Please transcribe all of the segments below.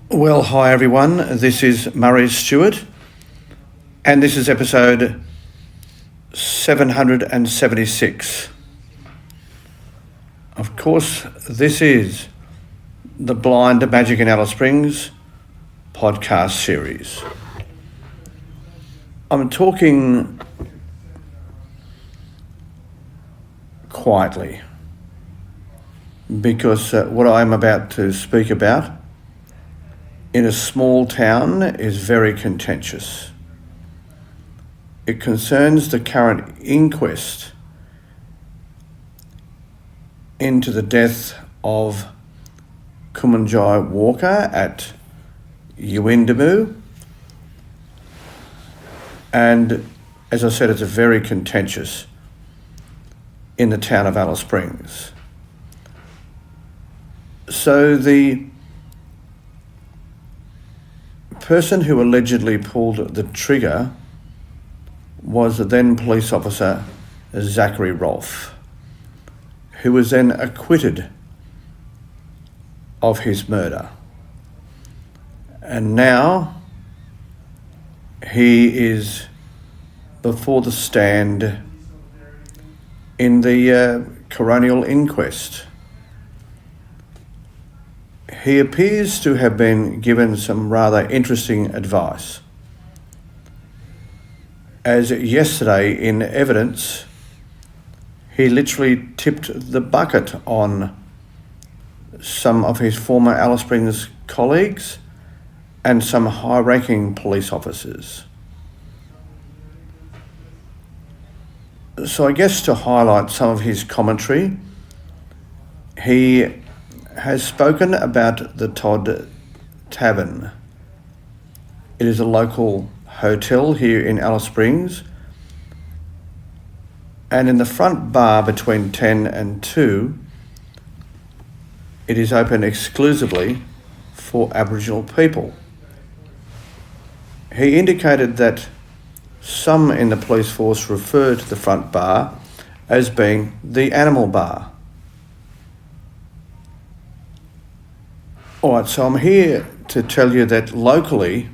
Well, hi everyone. This is Murray Stewart, and this is episode 776. Of course, this is the Blind Magic in Alice Springs podcast series. I'm talking quietly because what I'm about to speak about in a small town is very contentious. It concerns the current inquest into the death of Kumanjai Walker at Uindamu. And as I said, it's very contentious in the town of Alice Springs. So the person who allegedly pulled the trigger was the then police officer Zachary Rolfe, who was then acquitted of his murder. And now he is before the stand in the coronial inquest. He appears to have been given some rather interesting advice, as yesterday in evidence he literally tipped the bucket on some of his former Alice Springs colleagues and some high-ranking police officers. So I guess to highlight some of his commentary, he has spoken about the Todd Tavern. It is a local hotel here in Alice Springs, and in the front bar between 10 and 2, it is open exclusively for Aboriginal people. He indicated that some in the police force refer to the front bar as being the animal bar. All right, so I'm here to tell you that locally,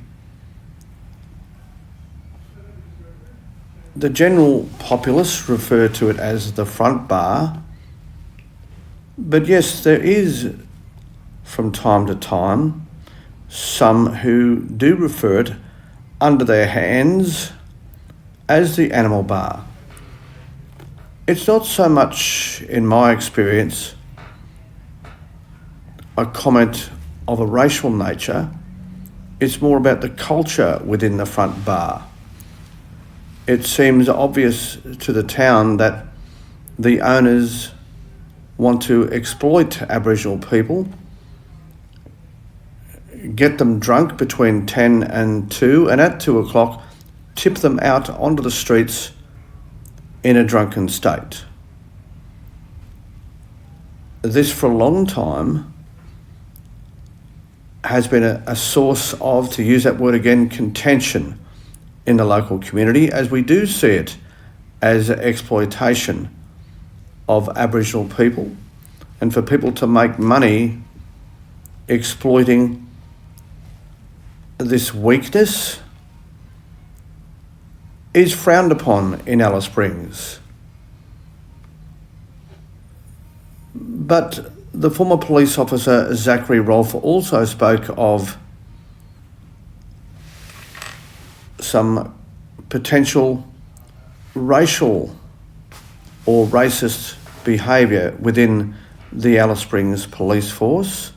the general populace refer to it as the front bar. But yes, there is, from time to time, some who do refer it under their hands as the animal bar. It's not so much, in my experience, a comment of a racial nature. It's more about the culture within the front bar. It seems obvious to the town that the owners want to exploit Aboriginal people, get them drunk between 10 and 2, and at 2 o'clock tip them out onto the streets in a drunken state. This for a long time has been a source of, to use that word again, contention in the local community, as we do see it as exploitation of Aboriginal people, and for people to make money exploiting this weakness is frowned upon in Alice Springs. But the former police officer Zachary Rolfe also spoke of some potential racial or racist behaviour within the Alice Springs police force.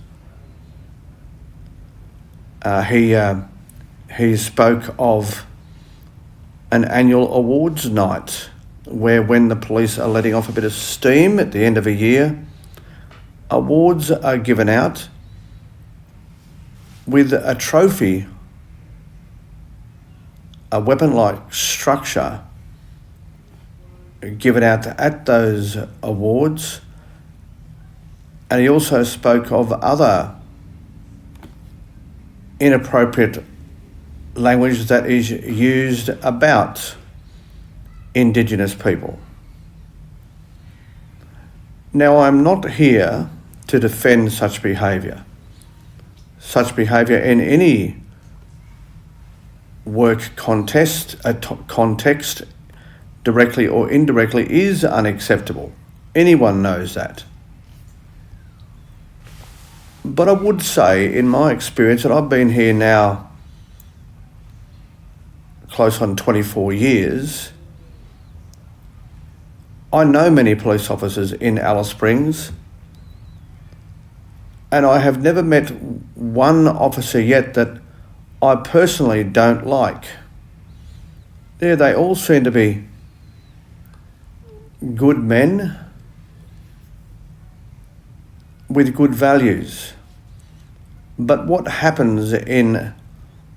He spoke of an annual awards night where, when the police are letting off a bit of steam at the end of a year, awards are given out with a trophy, a weapon-like structure given out at those awards. And he also spoke of other inappropriate language that is used about Indigenous people. Now, I'm not here to defend such behaviour. such behaviour in any work context, directly or indirectly, is unacceptable. Anyone knows that. But I would say, in my experience, and I've been here now close on 24 years, I know many police officers in Alice Springs, and I have never met one officer yet that I personally don't like. They all seem to be good men with good values. But what happens in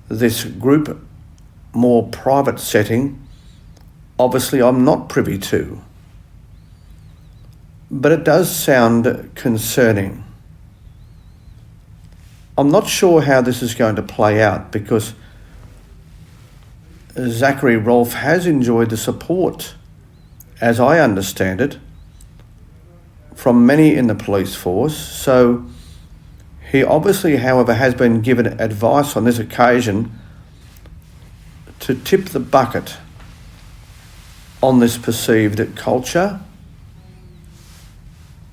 this group, more private setting, obviously I'm not privy to. But it does sound concerning. I'm not sure how this is going to play out, because Zachary Rolfe has enjoyed the support, as I understand it, from many in the police force. So he obviously, however, has been given advice on this occasion to tip the bucket on this perceived culture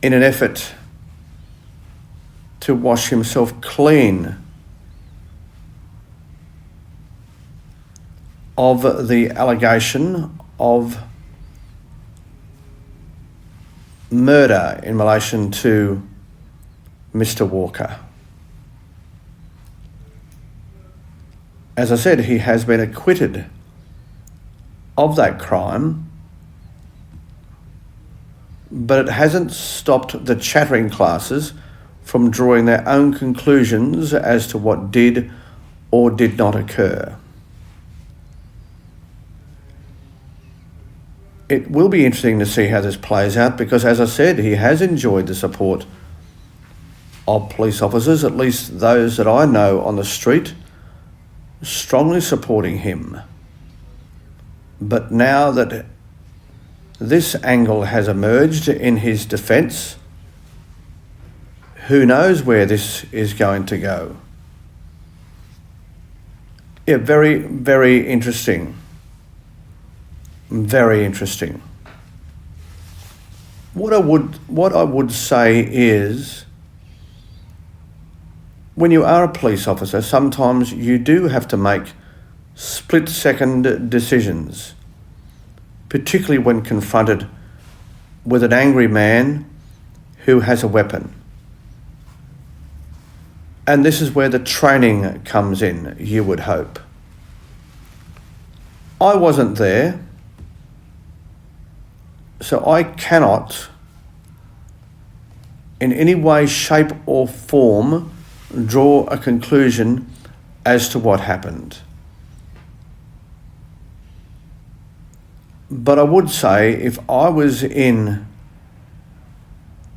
in an effort to wash himself clean of the allegation of murder in relation to Mr. Walker. As I said, he has been acquitted of that crime, but it hasn't stopped the chattering classes from drawing their own conclusions as to what did or did not occur. It will be interesting to see how this plays out, because, as I said, he has enjoyed the support of police officers, at least those that I know on the street, strongly supporting him. But now that this angle has emerged in his defence, who knows where this is going to go? Yeah, very, very interesting. Very interesting. What I would say is, when you are a police officer, sometimes you do have to make split-second decisions, particularly when confronted with an angry man who has a weapon. And this is where the training comes in, you would hope. I wasn't there, so I cannot, in any way, shape or form, draw a conclusion as to what happened. But I would say, if I was in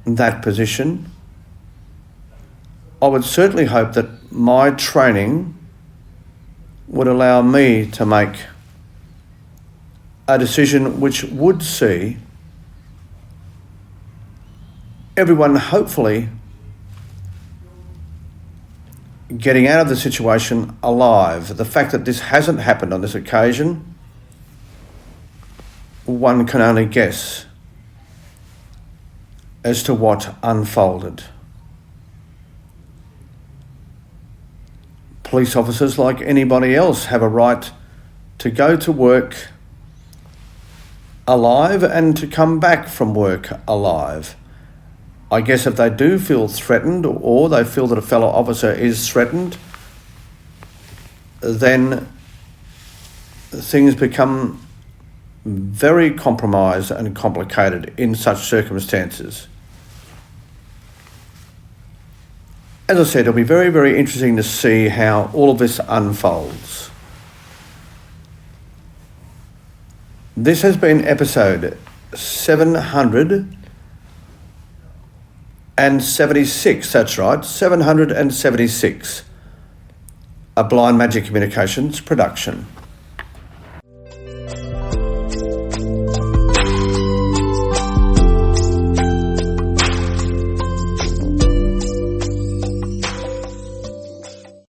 that position, I would certainly hope that my training would allow me to make a decision which would see everyone hopefully getting out of the situation alive. The fact that this hasn't happened on this occasion, one can only guess as to what unfolded. Police officers, like anybody else, have a right to go to work alive and to come back from work alive. I guess if they do feel threatened, or they feel that a fellow officer is threatened, then things become very compromised and complicated in such circumstances. As I said, it'll be very, very interesting to see how all of this unfolds. This has been episode 776, that's right, 776, a Blind Magic Communications production.